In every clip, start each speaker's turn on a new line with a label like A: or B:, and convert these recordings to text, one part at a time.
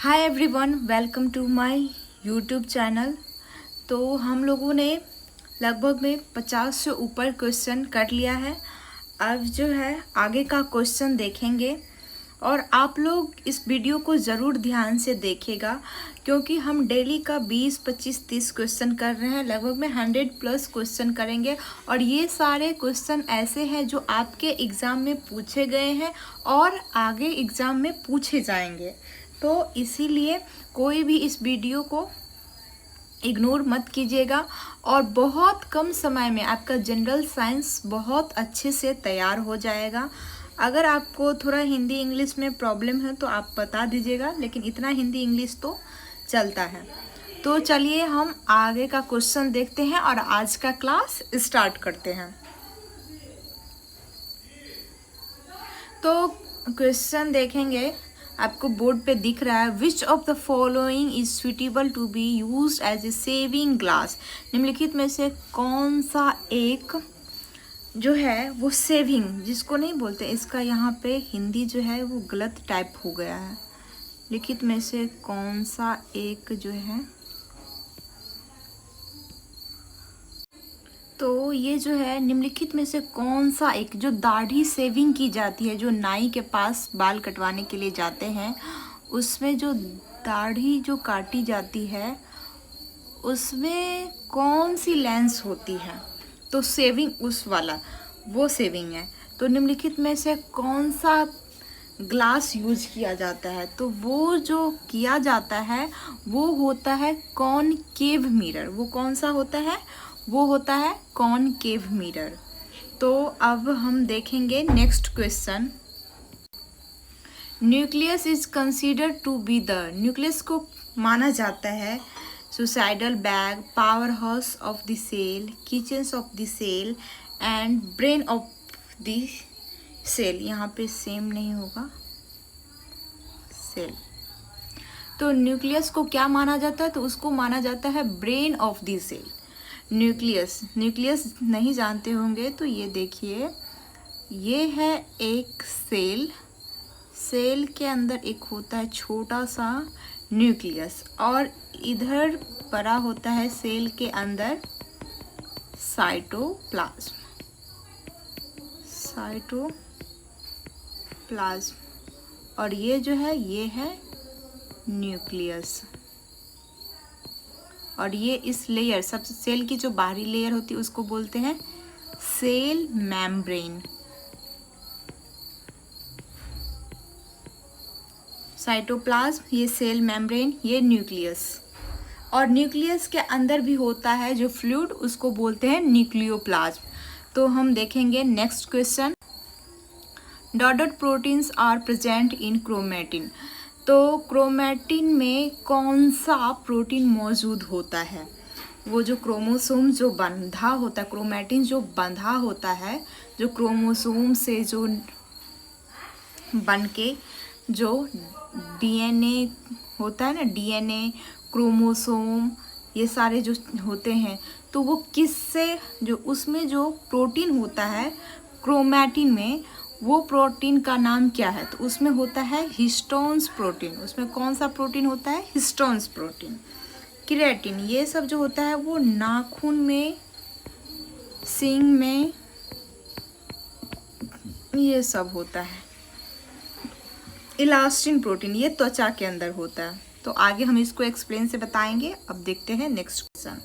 A: Hi everyone, welcome to my YouTube channel. तो हम लोगों ने लगभग में 50 से ऊपर क्वेश्चन कर लिया है। अब जो है आगे का क्वेश्चन देखेंगे और आप लोग इस वीडियो को ज़रूर ध्यान से देखिएगा क्योंकि हम डेली का 20, 25, 30 क्वेश्चन कर रहे हैं। लगभग में 100+ क्वेश्चन करेंगे और ये सारे क्वेश्चन ऐसे हैं जो आपके एग्ज़ाम में पूछे गए हैं और आगे एग्ज़ाम में पूछे जाएंगे। तो इसीलिए कोई भी इस वीडियो को इग्नोर मत कीजिएगा और बहुत कम समय में आपका जनरल साइंस बहुत अच्छे से तैयार हो जाएगा। अगर आपको थोड़ा हिंदी इंग्लिश में प्रॉब्लम है तो आप बता दीजिएगा, लेकिन इतना हिंदी इंग्लिश तो चलता है। तो चलिए हम आगे का क्वेश्चन देखते हैं और आज का क्लास स्टार्ट करते हैं। तो क्वेश्चन देखेंगे, आपको बोर्ड पे दिख रहा है, which of the following is suitable to be use as a shaving glass. निम्नलिखित में से कौन सा एक जो है वो सेविंग, जिसको नहीं बोलते, इसका यहाँ पे हिंदी जो है वो गलत टाइप हो गया है। लिखित में से कौन सा एक जो है, तो ये जो है निम्नलिखित में से कौन सा एक जो दाढ़ी सेविंग की जाती है, जो नाई के पास बाल कटवाने के लिए जाते हैं, उसमें जो दाढ़ी जो काटी जाती है उसमें कौन सी लेंस होती है, तो सेविंग उस वाला वो सेविंग है। तो निम्नलिखित में से कौन सा ग्लास यूज किया जाता है, तो वो जो किया जाता है वो होता है कॉनकेव मिरर। वो कौन सा होता है, वो होता है कॉनकेव मिरर। तो अब हम देखेंगे next question. Nucleus is considered to be the, nucleus को माना जाता है suicidal bag, power house of the cell, kitchens of the cell and brain of the cell. यहाँ पे सेम नहीं होगा, सेल। तो न्यूक्लियस को क्या माना जाता है, तो उसको माना जाता है brain of the cell. Nucleus नहीं जानते होंगे तो ये देखिए, ये है एक सेल, सेल के अंदर एक होता है छोटा सा न्यूक्लियस और इधर बड़ा होता है सेल के अंदर साइटोप्लाज्म। और ये जो है ये है न्यूक्लियस। और ये इस लेयर, सबसे सेल की जो बाहरी लेयर होती है उसको बोलते हैं सेल मेम्ब्रेन। साइटोप्लाज्म, ये सेल मेम्ब्रेन, ये न्यूक्लियस। और न्यूक्लियस के अंदर भी होता है जो फ्लूइड, उसको बोलते हैं न्यूक्लियोप्लाज्म। तो हम देखेंगे next question. Dotted proteins are present in chromatin. तो क्रोमेटिन में कौन सा प्रोटीन मौजूद होता है, वो जो क्रोमोसोम जो बंधा होता है, क्रोमेटिन जो बंधा होता है, जो क्रोमोसोम से जो बन के जो डीएनए होता है ना, डीएनए, क्रोमोसोम, ये सारे जो होते हैं, तो वो किससे, जो उसमें जो प्रोटीन होता है क्रोमेटिन में, वो प्रोटीन का नाम क्या है, तो उसमें होता है हिस्टोन्स प्रोटीन। उसमें कौन सा प्रोटीन होता है, हिस्टोन्स प्रोटीन। केराटिन, ये सब जो होता है वो नाखून में, सींग में, ये सब होता है। इलास्टिन प्रोटीन, ये त्वचा के अंदर होता है। तो आगे हम इसको एक्सप्लेन से बताएंगे। अब देखते हैं next question.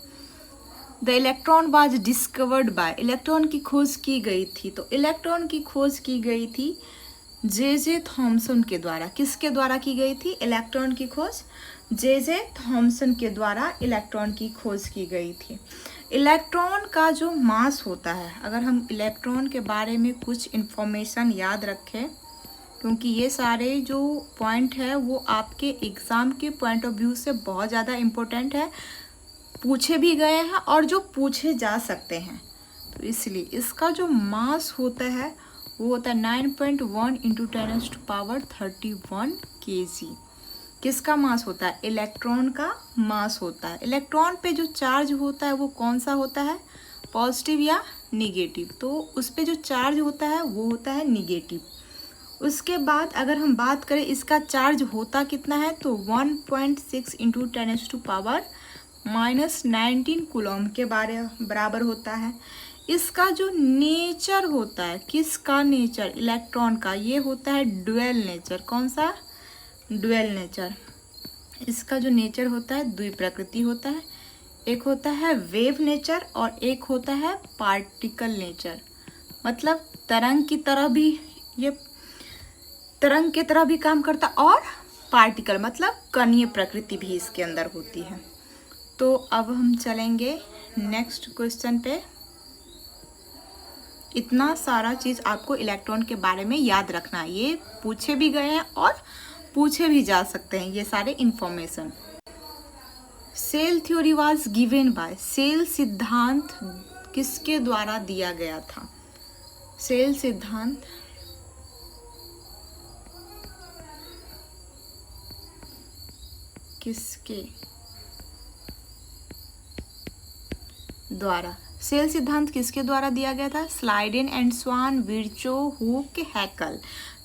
A: The electron was discovered by, electron की खोज की गई थी। तो इलेक्ट्रॉन की खोज की गई थी जे थॉमसन के द्वारा। किसके द्वारा की गई थी इलेक्ट्रॉन की खोज, जे थॉमसन के द्वारा इलेक्ट्रॉन की खोज की गई थी। इलेक्ट्रॉन का जो मास होता है, अगर हम इलेक्ट्रॉन के बारे में कुछ इंफॉर्मेशन याद रखें, क्योंकि ये सारे जो पॉइंट है वो आपके एग्ज़ाम के पॉइंट ऑफ व्यू से बहुत ज़्यादा इम्पोर्टेंट है, पूछे भी गए हैं और जो पूछे जा सकते हैं। तो इसलिए इसका जो मास होता है वो होता है 9.1 × 10⁻31 kg। किसका मास होता है, इलेक्ट्रॉन का मास होता है। इलेक्ट्रॉन पे जो चार्ज होता है वो कौन सा होता है, पॉजिटिव या निगेटिव। तो उस पे जो चार्ज होता है वो होता है निगेटिव। उसके बाद अगर हम बात करें इसका चार्ज होता कितना है, तो 1.6 इंटू 10⁻⁻19 कूलम के बराबर होता है। इसका जो नेचर होता है, किसका नेचर, इलेक्ट्रॉन का, ये होता है ड्यूअल नेचर। कौन सा, ड्यूअल नेचर। इसका जो नेचर होता है द्विप्रकृति होता है, एक होता है वेव नेचर और एक होता है पार्टिकल नेचर। मतलब तरंग की तरह भी, ये तरंग की तरह भी काम करता, और पार्टिकल मतलब कणीय प्रकृति भी इसके अंदर होती है। तो अब हम चलेंगे नेक्स्ट क्वेश्चन पे। इतना सारा चीज़ आपको इलेक्ट्रॉन के बारे में याद रखना है, ये पूछे भी गए हैं और पूछे भी जा सकते हैं ये सारे information. Cell theory was given by, cell सिद्धांत किसके द्वारा दिया गया था, सेल सिद्धांत किसके द्वारा, सेल सिद्धांत किसके द्वारा दिया गया था, Schleiden and swan, Virchow, hook, हैकल।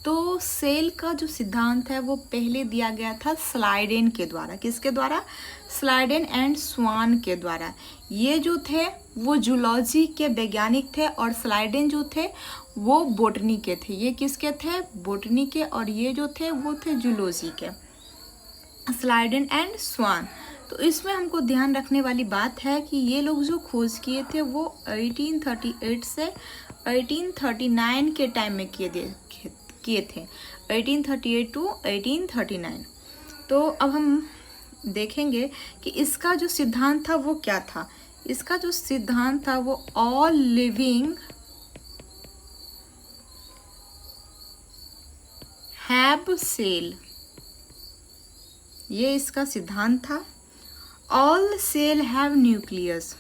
A: तो सेल का जो सिद्धांत है वो पहले दिया गया था स्लाइडेन के द्वारा। किसके द्वारा, स्लाइडेन एंड स्वान के द्वारा। ये जो थे वो जूलॉजी के वैज्ञानिक थे और स्लाइडेन जो थे वो बोटनी के थे। ये किसके थे, बोटनी के, और ये जो थे वो थे जूलॉजी के, स्लाइडेन एंड स्वान। तो इसमें हमको ध्यान रखने वाली बात है कि ये लोग जो खोज किए थे वो 1838 से 1839 के टाइम में किए थे, 1838 टू 1839। तो अब हम देखेंगे कि इसका जो सिद्धांत था वो क्या था। इसका जो सिद्धांत था वो ऑल लिविंग हैव सेल, ये इसका सिद्धांत था। ऑल सेल हैव न्यूक्लियस,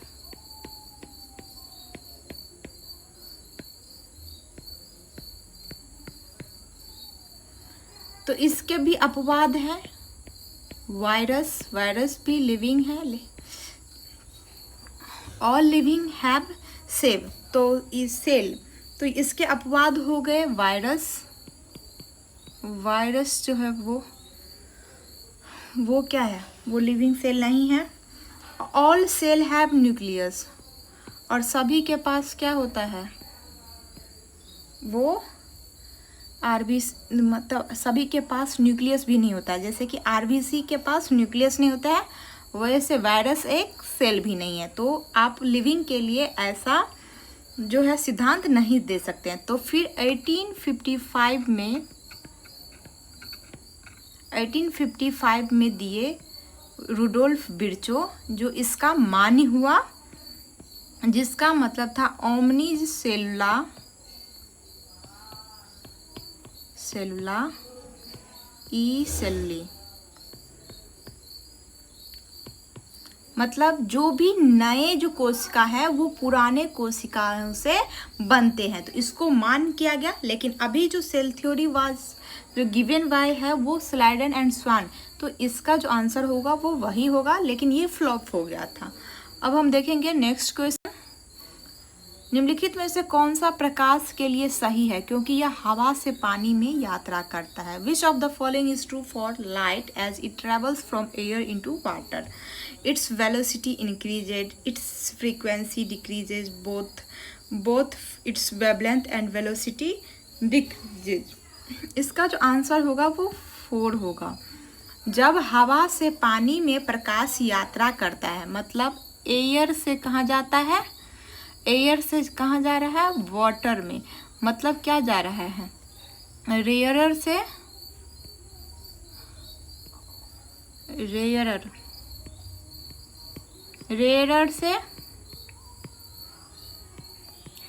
A: तो इसके भी अपवाद है। वायरस भी लिविंग है। ऑल लिविंग हैव सेल, तो इस सेल, तो इसके अपवाद हो गए वायरस जो है वो क्या है, वो लिविंग सेल नहीं है। ऑल सेल हैव न्यूक्लियस, और सभी के पास क्या होता है, वो मतलब सभी के पास न्यूक्लियस भी नहीं होता है। जैसे कि आरबीसी के पास न्यूक्लियस नहीं होता है, वैसे वायरस एक सेल भी नहीं है। तो आप लिविंग के लिए ऐसा जो है सिद्धांत नहीं दे सकते हैं। तो फिर 1855 में दिए रुडोल्फ विर्चो, जो इसका मान्य हुआ, जिसका मतलब था ओमनी सेलुला ई सेलुली, मतलब जो भी नए जो कोशिका है वो पुराने कोशिकाओं से बनते हैं, तो इसको मान किया गया। लेकिन अभी जो सेल थ्योरी वाज जो गिवन बाय है वो स्लाइडेन एंड स्वान, तो इसका जो आंसर होगा वो वही होगा, लेकिन ये फ्लॉप हो गया था। अब हम देखेंगे नेक्स्ट क्वेश्चन। निम्नलिखित में से कौन सा प्रकाश के लिए सही है, क्योंकि यह हवा से पानी में यात्रा करता है। Which of the following is true for light as it travels from air into water, its velocity increased, its frequency decreases, both its wavelength and velocity decreases. इसका जो आंसर होगा वो 4 होगा। जब हवा से पानी में प्रकाश यात्रा करता है, मतलब एयर से कहाँ जाता है, एयर से कहाँ जा रहा है, वाटर में, मतलब क्या जा रहा है, रेयरर से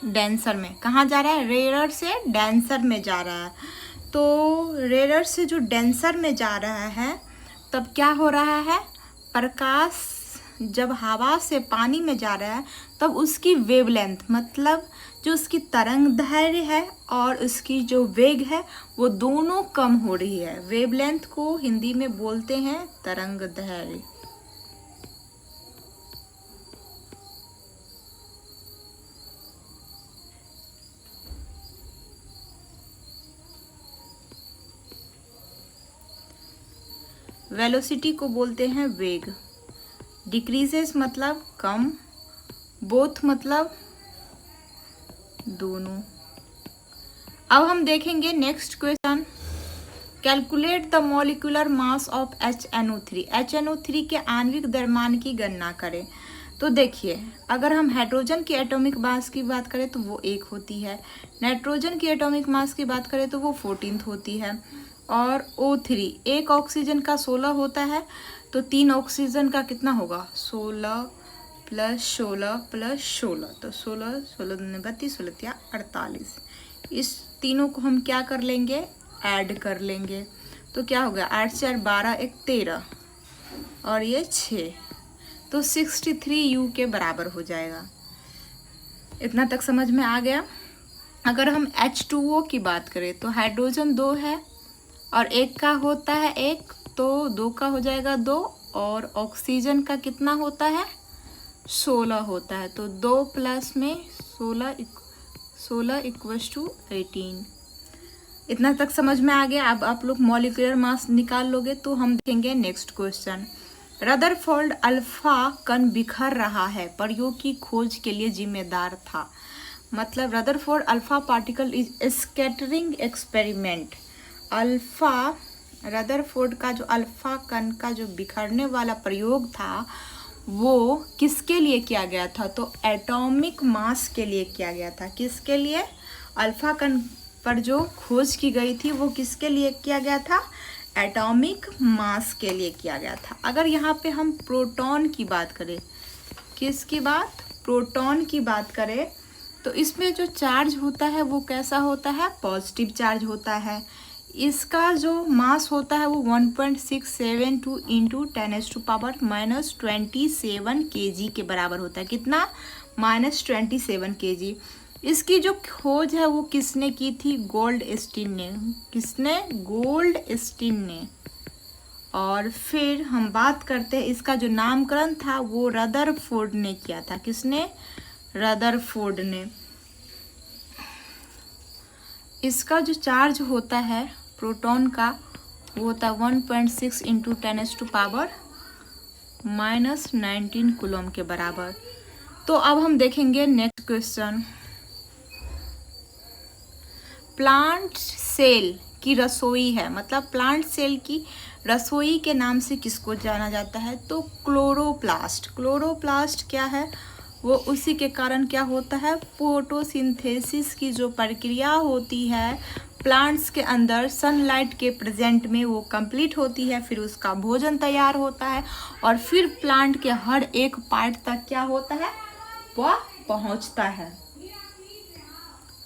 A: डेंसर में, कहाँ जा रहा है, रेयरर से डेंसर में जा रहा है। तो रेयरर से जो डेंसर में जा रहा है, तब क्या हो रहा है, प्रकाश जब हवा से पानी में जा रहा है तब उसकी वेवलेंथ, मतलब जो उसकी तरंग दैर्घ्य है और उसकी जो वेग है वो दोनों कम हो रही है। वेवलेंथ को हिंदी में बोलते हैं तरंग दैर्घ्य। वेलोसिटी को बोलते हैं वेग। डिक्रीजेस मतलब कम, बोथ मतलब दोनों। अब हम देखेंगे next question, calculate the molecular mass of HNO3। HNO3 के आणविक द्रव्यमान की गणना करें। तो देखिए, अगर हम हाइड्रोजन की एटॉमिक मास की बात करें तो वो 1 होती है, नाइट्रोजन की एटॉमिक मास की बात करें तो वो 14 होती है, और O3 एक ऑक्सीजन का 16 होता है, तो 3 ऑक्सीजन का कितना होगा 16 प्लस 16 प्लस 16, तो 16 16 32 16 48। इस तीनों को हम क्या कर लेंगे, ऐड कर लेंगे, तो क्या होगा 8 4 12 1 13 और ये 6, तो 63 U के बराबर हो जाएगा। इतना तक समझ में आ गया। अगर हम H2O की बात करें तो हाइड्रोजन 2 है और 1 का होता है 1, तो 2 का हो जाएगा 2, और ऑक्सीजन का कितना होता है 16 होता है, तो 2 प्लस में 16 इक्वल्स टू 18। इतना तक समझ में आ गया। अब आप लोग मॉलिक्यूलर मास निकाल लोगे। तो हम देखेंगे नेक्स्ट क्वेश्चन, रदरफोर्ड अल्फा कण बिखर रहा है प्रयोग की खोज के लिए जिम्मेदार था। मतलब Rutherford alpha particle is scattering experiment. Rutherford का जो अल्फा कण का जो बिखरने वाला प्रयोग था वो किसके लिए किया गया था, तो एटॉमिक मास के लिए किया गया था। किसके लिए, अल्फा कण पर जो खोज की गई थी वो किसके लिए किया गया था, एटॉमिक मास के लिए किया गया था। अगर यहाँ पे हम प्रोटॉन की बात करें, किसकी बात, प्रोटॉन की बात करें, तो इसमें जो चार्ज होता है वो कैसा होता है, पॉजिटिव चार्ज होता है। इसका जो मास होता है वो 1.672 इंटू 10⁻⁻27 kg के बराबर होता है। कितना, -27 kg। इसकी जो खोज है वो किसने की थी, गोल्डस्टीन ने। किसने, गोल्डस्टीन ने। और फिर हम बात करते हैं इसका जो नामकरण था वो रदरफोर्ड ने किया था। किसने, रदरफोर्ड ने। इसका जो चार्ज होता है प्रोटॉन का वो होता है 1.6 इंटू 10⁻⁻19 कूलम के बराबर। तो अब हम देखेंगे नेक्स्ट क्वेश्चन, प्लांट सेल की रसोई है। मतलब प्लांट सेल की रसोई के नाम से किसको जाना जाता है, तो क्लोरोप्लास्ट। क्लोरोप्लास्ट क्या है, वो उसी के कारण क्या होता है, फोटोसिंथेसिस की जो प्रक्रिया होती है प्लांट्स के अंदर सनलाइट के प्रेजेंट में वो कंप्लीट होती है, फिर उसका भोजन तैयार होता है और फिर प्लांट के हर एक पार्ट तक क्या होता है, वह पहुंचता है।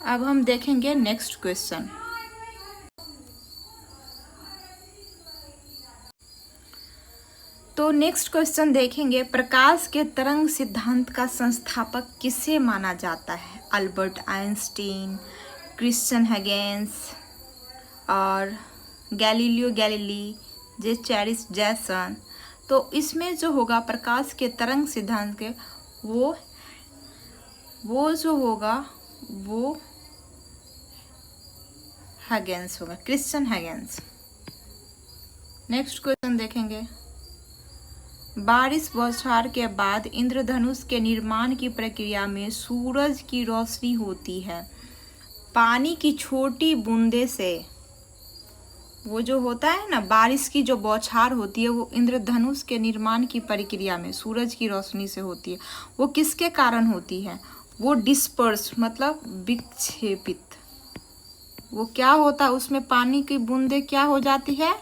A: अब हम देखेंगे नेक्स्ट क्वेश्चन, तो नेक्स्ट क्वेश्चन देखेंगे, प्रकाश के तरंग सिद्धांत का संस्थापक किसे माना जाता है, अल्बर्ट आइंस्टीन, क्रिश्चियन हैगेंस और गैलीलियो गैलीली, जे चैरिस जैसन। तो इसमें जो होगा प्रकाश के तरंग सिद्धांत के वो जो होगा वो हैगेंस होगा, क्रिश्चियन हैगेंस। नेक्स्ट क्वेश्चन देखेंगे, बारिश बौछार के बाद इंद्रधनुष के निर्माण की प्रक्रिया में सूरज की रोशनी होती है। पानी की छोटी बूंदे से, वो जो होता है ना बारिश की जो बौछार होती है वो इंद्रधनुष के निर्माण की प्रक्रिया में सूरज की रोशनी से होती है। वो किसके कारण होती है, वो डिस्पर्स मतलब विक्षेपित। वो क्या होता है, उसमें पानी की बूंदें क्या हो जाती है,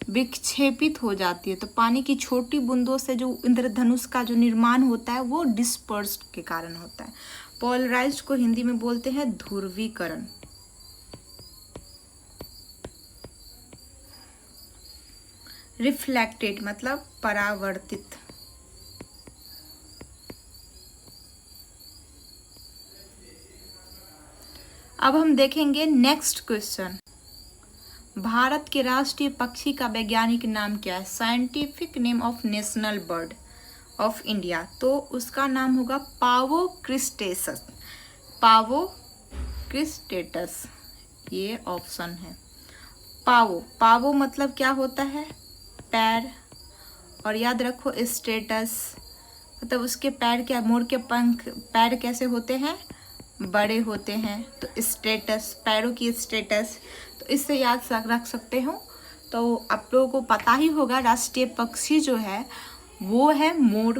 A: विक्षेपित हो जाती है। तो पानी की छोटी बूंदों से जो इंद्रधनुष का जो निर्माण होता है वो डिस्पर्स के कारण होता है। पोलराइज्ड को हिंदी में बोलते हैं ध्रुवीकरण। रिफ्लेक्टेड मतलब परावर्तित। अब हम देखेंगे नेक्स्ट क्वेश्चन, भारत के राष्ट्रीय पक्षी का वैज्ञानिक नाम क्या है, scientific name of national bird of India. तो उसका नाम होगा पावोक्रिस्टेटस। पावोक्रिस्टेटस ये ऑप्शन है। पावो मतलब क्या होता है, पैर, और याद रखो स्टेटस, मतलब उसके पैर क्या, मोर के पंख, पैर कैसे होते हैं, बड़े होते हैं, तो स्टेटस, पैरों की स्टेटस, तो इससे याद रख सकते हो। तो आप लोगों को पता ही होगा राष्ट्रीय पक्षी जो है वो है मोर।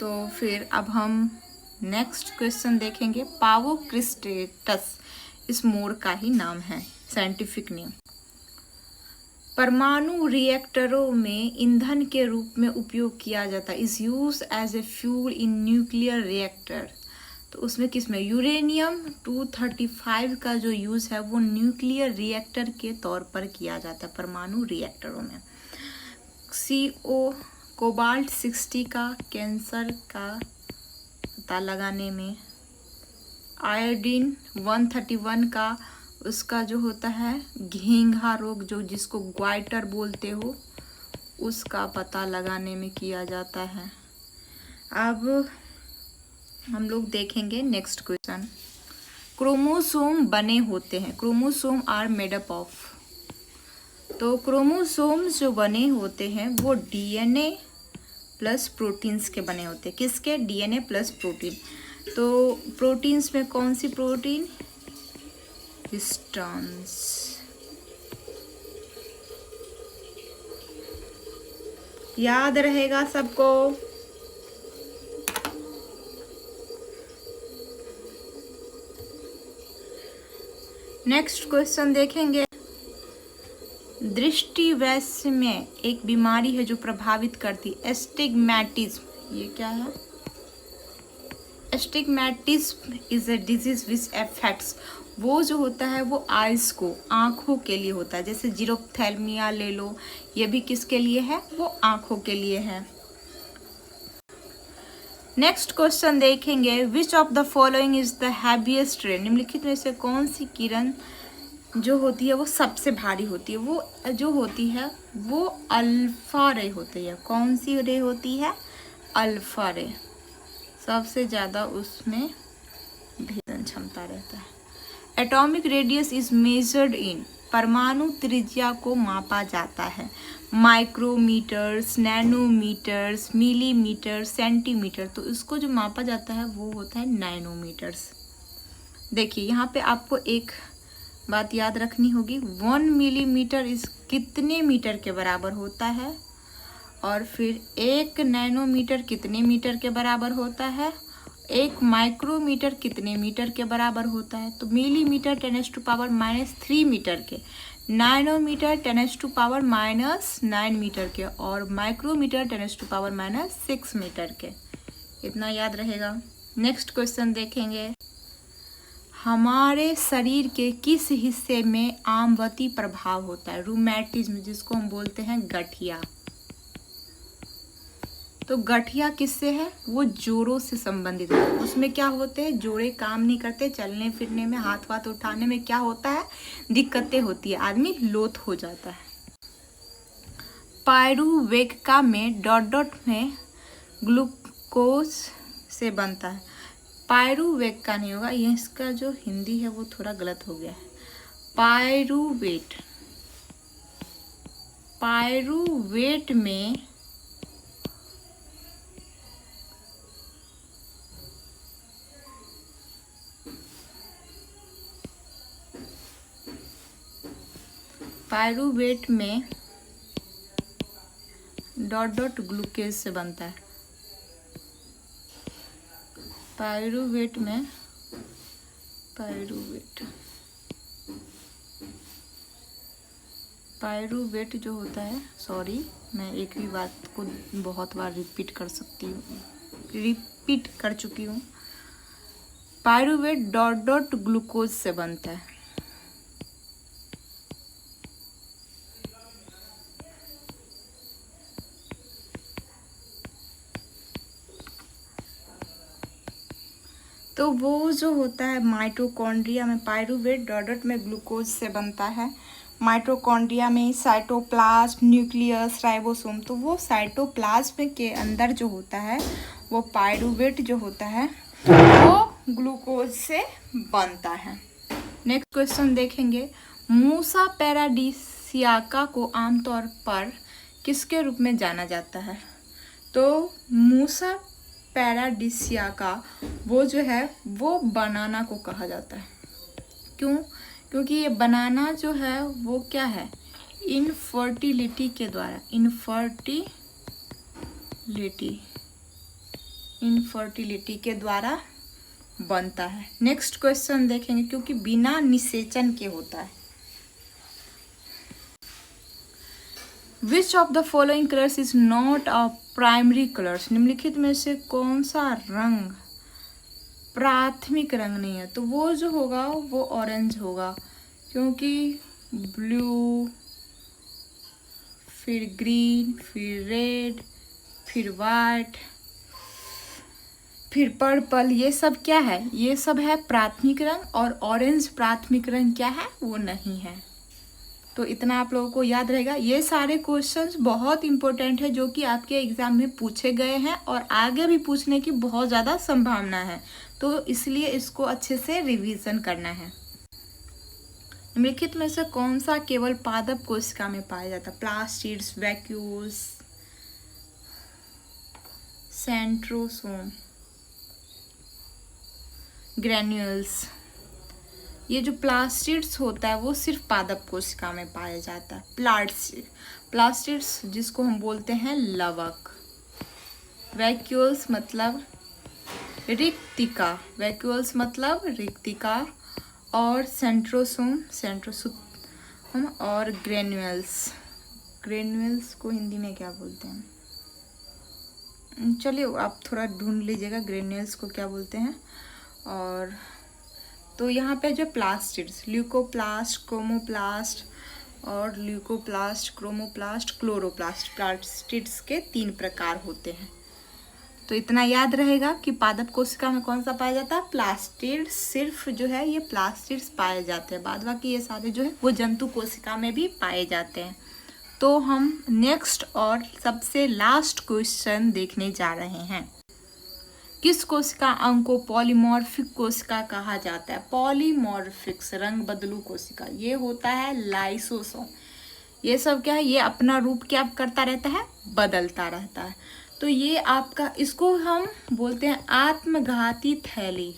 A: तो फिर अब हम नेक्स्ट क्वेश्चन देखेंगे। पावो क्रिस्टेटस इस मोर का ही नाम है, साइंटिफिक नेम। परमाणु रिएक्टरों में ईंधन के रूप में उपयोग किया जाता है, is use as a fuel in nuclear reactor. तो उसमें किसमें, यूरेनियम 235 का जो यूज है वो न्यूक्लियर रिएक्टर के तौर पर किया जाता है, परमाणु रिएक्टरों में। CO कोबाल्ट 60 का कैंसर का पता लगाने में। आयोडीन 131 का उसका जो होता है घेंघा रोग, जो जिसको ग्वाइटर बोलते हो, उसका पता लगाने में किया जाता है। अब हम लोग देखेंगे नेक्स्ट क्वेश्चन। क्रोमोसोम बने होते हैं, chromosome are made up of. तो क्रोमोसोम्स जो बने होते हैं वो DNA प्लस प्रोटीन्स के बने होते हैं। किसके, DNA प्लस प्रोटीन। तो प्रोटीन्स में कौन सी प्रोटीन, हिस्टोन्स। याद रहेगा सबको। नेक्स्ट क्वेश्चन देखेंगे। दृष्टिवैषम्य में एक बीमारी है जो प्रभावित करती, एस्टिग्मैटिज्म। ये क्या है, astigmatism is a disease which affects, वो जो होता है वो आइज को, आँखों के लिए होता है। जैसे जीरोप्थेल्मिया ले लो, ये भी किसके लिए है, वो आँखों के लिए है। नेक्स्ट क्वेश्चन देखेंगे। विच of the following is the heaviest रे, निम्नलिखित में से कौन सी किरण जो होती है वो सबसे भारी होती है, वो जो होती है वो अल्फा रे होती है। कौन सी रे होती है, अल्फा रे, सबसे ज़्यादा उसमें भेदन क्षमता रहता है। Atomic radius is measured in, परमाणु त्रिज्या को मापा जाता है माइक्रोमीटर्स, नैनोमीटर्स, मिलीमीटर, सेंटीमीटर। तो इसको जो मापा जाता है वो होता है नैनोमीटर्स। देखिए यहाँ पे आपको एक बात याद रखनी होगी, 1 मिलीमीटर इस कितने मीटर के बराबर होता है, और फिर 1 नैनोमीटर कितने मीटर के बराबर होता है, 1 माइक्रोमीटर कितने मीटर के बराबर होता है। तो मिलीमीटर 10⁻³ मीटर के, नैनोमीटर 10⁻⁻9 मीटर के, और माइक्रोमीटर 10⁻⁻6 मीटर के। इतना याद रहेगा। नेक्स्ट क्वेश्चन देखेंगे। हमारे शरीर के किस हिस्से में आमवती प्रभाव होता है, रूमेटिज्म, जिसको हम बोलते हैं गठिया। तो गठिया किससे है, वो जोड़ों से संबंधित है। उसमें क्या होते हैं, जोड़े काम नहीं करते, चलने फिरने में, हाथ वाथ उठाने में क्या होता है, दिक्कतें होती है, आदमी लोथ हो जाता है। पायरुवेट में डॉट में ग्लूकोज से बनता है। पायरुवेट का नहीं होगा, ये इसका जो हिंदी है वो थोड़ा गलत हो गया है। पायरुवेट में डॉट ग्लूकोज से बनता है। पायरुवेट जो होता है, सॉरी मैं एक ही बात को बहुत बार रिपीट कर चुकी हूँ। पायरुवेट डॉट ग्लूकोज से बनता है। तो वो जो होता है माइटोकॉन्ड्रिया में, पायरुवेट डॉट में ग्लूकोज से बनता है। माइटोकॉन्ड्रिया में साइटोप्लाज्म, न्यूक्लियस, राइबोसोम। तो वो साइटोप्लाज्म के अंदर जो होता है वो पायरुवेट जो होता है वो ग्लूकोज से बनता है। नेक्स्ट क्वेश्चन देखेंगे। मूसा पैराडिस पैराडीसियाका को आमतौर पर किसके रूप में जाना जाता है? तो मूसा पैराडीसियाका वो जो है वो बनाना को कहा जाता है। क्यों? क्योंकि ये बनाना जो है वो क्या है, इनफर्टिलिटी के द्वारा बनता है। नेक्स्ट क्वेश्चन देखेंगे, क्योंकि बिना निषेचन के होता है। Which of the following colours is not a primary colours? निम्नलिखित में से कौन सा रंग प्राथमिक रंग नहीं है? तो वो जो होगा वो ऑरेंज होगा, क्योंकि ब्लू, फिर ग्रीन, फिर रेड, फिर वाइट, फिर पर्पल, ये सब क्या है? ये सब है प्राथमिक रंग, और ऑरेंज प्राथमिक रंग क्या है? वो नहीं है। तो इतना आप लोगों को याद रहेगा। ये सारे क्वेश्चंस बहुत इंपॉर्टेंट है जो कि आपके एग्जाम में पूछे गए हैं और आगे भी पूछने की बहुत ज़्यादा संभावना है, तो इसलिए इसको अच्छे से रिवीजन करना है। निम्नलिखित में से कौन सा केवल पादप कोशिका में पाया जाता है? Plastids, vacuoles, centrosome, granules. ये जो प्लास्टिड्स होता है वो सिर्फ पादप कोशिका में पाया जाता है। प्लास्टिड्स जिसको हम बोलते हैं लवक। वैक्यूल्स मतलब रिक्तिका, और सेंट्रोसोम और ग्रेन्यूल्स को हिंदी में क्या बोलते हैं? चलिए आप थोड़ा ढूंढ लीजिएगा ग्रेन्यूल्स को क्या बोलते हैं। और तो यहाँ पे जो प्लास्टिड्स, ल्यूकोप्लास्ट, क्रोमोप्लास्ट और क्रोमोप्लास्ट, क्लोरोप्लास्ट, प्लास्टिड्स के 3 प्रकार होते हैं। तो इतना याद रहेगा कि पादप कोशिका में कौन सा पाया जाता है? प्लास्टिड्स। सिर्फ जो है ये प्लास्टिड्स पाए जाते हैं, बाद बाकी ये सारे जो है वो जंतु कोशिका में भी पाए जाते हैं। तो हम नेक्स्ट और सबसे लास्ट क्वेश्चन देखने जा रहे हैं। किस कोशिका अंग को पॉलीमॉर्फिक कोशिका कहा जाता है? पॉलीमॉर्फिक्स, रंग बदलू कोशिका, ये होता है लाइसोसोम। ये सब क्या है? ये अपना रूप क्या करता रहता है? बदलता रहता है। तो ये आपका, इसको हम बोलते हैं आत्मघाती थैली।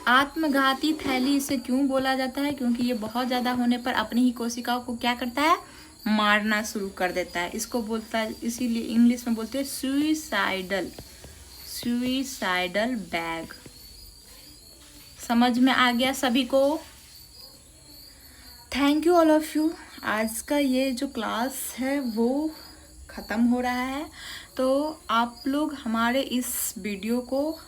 A: आत्मघाती थैली इसे क्यों बोला जाता है? क्योंकि ये बहुत ज़्यादा होने पर अपनी ही कोशिकाओं को क्या करता है? मारना शुरू कर देता है। इसको बोलता है, इसीलिए इंग्लिश में बोलते हैं सुइसाइडल बैग। समझ में आ गया सभी को? Thank you all of you. आज का ये जो क्लास है वो ख़त्म हो रहा है, तो आप लोग हमारे इस वीडियो को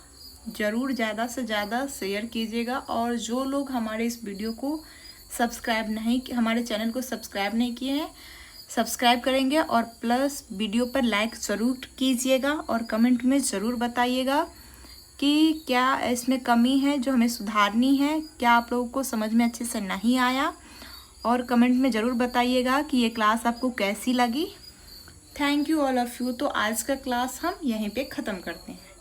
A: ज़रूर ज़्यादा से ज़्यादा शेयर कीजिएगा, और जो लोग हमारे इस वीडियो को हमारे चैनल को सब्सक्राइब नहीं किए हैं, सब्सक्राइब करेंगे, और प्लस वीडियो पर लाइक ज़रूर कीजिएगा, और कमेंट में ज़रूर बताइएगा कि क्या इसमें कमी है जो हमें सुधारनी है, क्या आप लोगों को समझ में अच्छे से नहीं आया, और कमेंट में ज़रूर बताइएगा कि ये क्लास आपको कैसी लगी। Thank you all of you. तो आज का क्लास हम यहीं पे ख़त्म करते हैं।